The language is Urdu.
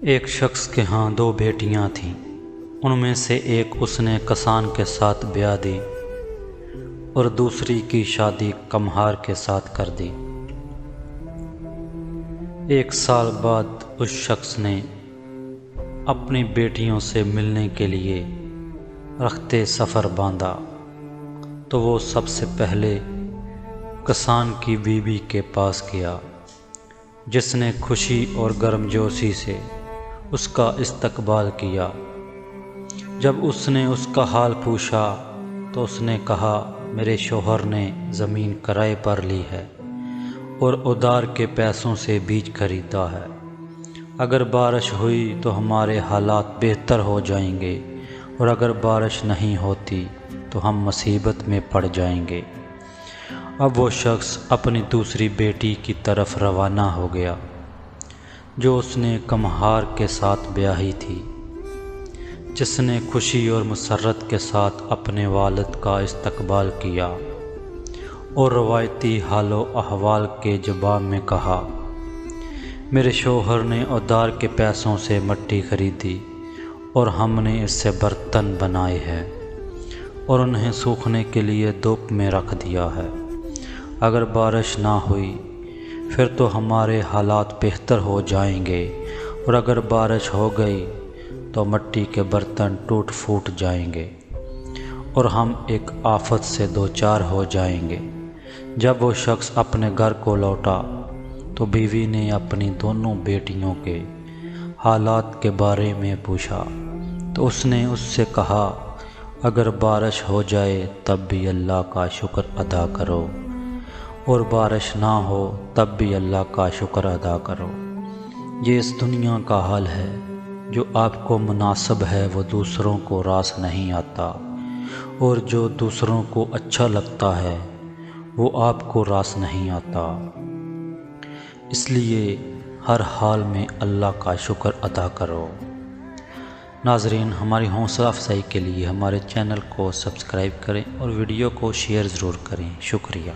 ایک شخص کے ہاں 2 بیٹیاں تھیں۔ ان میں سے ایک اس نے کسان کے ساتھ بیاہ دی اور دوسری کی شادی کمہار کے ساتھ کر دی۔ 1 سال بعد اس شخص نے اپنی بیٹیوں سے ملنے کے لیے رخت سفر باندھا تو وہ سب سے پہلے کسان کی بیوی کے پاس گیا، جس نے خوشی اور گرمجوشی سے اس کا استقبال کیا۔ جب اس نے اس کا حال پوچھا تو اس نے کہا، میرے شوہر نے زمین کرائے پر لی ہے اور ادار کے پیسوں سے بیج خریدا ہے۔ اگر بارش ہوئی تو ہمارے حالات بہتر ہو جائیں گے اور اگر بارش نہیں ہوتی تو ہم مصیبت میں پڑ جائیں گے۔ اب وہ شخص اپنی دوسری بیٹی کی طرف روانہ ہو گیا، جو اس نے کمہار کے ساتھ بیاہی تھی، جس نے خوشی اور مسرت کے ساتھ اپنے والد کا استقبال کیا اور روایتی حال و احوال کے جواب میں کہا، میرے شوہر نے ادار کے پیسوں سے مٹی خریدی اور ہم نے اس سے برتن بنائے ہیں اور انہیں سوکھنے کے لیے دھوپ میں رکھ دیا ہے۔ اگر بارش نہ ہوئی پھر تو ہمارے حالات بہتر ہو جائیں گے اور اگر بارش ہو گئی تو مٹی کے برتن ٹوٹ پھوٹ جائیں گے اور ہم ایک آفت سے دوچار ہو جائیں گے۔ جب وہ شخص اپنے گھر کو لوٹا تو بیوی نے اپنی دونوں بیٹیوں کے حالات کے بارے میں پوچھا تو اس نے اس سے کہا، اگر بارش ہو جائے تب بھی اللہ کا شکر ادا کرو اور بارش نہ ہو تب بھی اللہ کا شکر ادا کرو۔ یہ اس دنیا کا حال ہے، جو آپ کو مناسب ہے وہ دوسروں کو راس نہیں آتا اور جو دوسروں کو اچھا لگتا ہے وہ آپ کو راس نہیں آتا۔ اس لیے ہر حال میں اللہ کا شکر ادا کرو۔ ناظرین، ہماری حوصلہ افزائی کے لیے ہمارے چینل کو سبسکرائب کریں اور ویڈیو کو شیئر ضرور کریں۔ شکریہ۔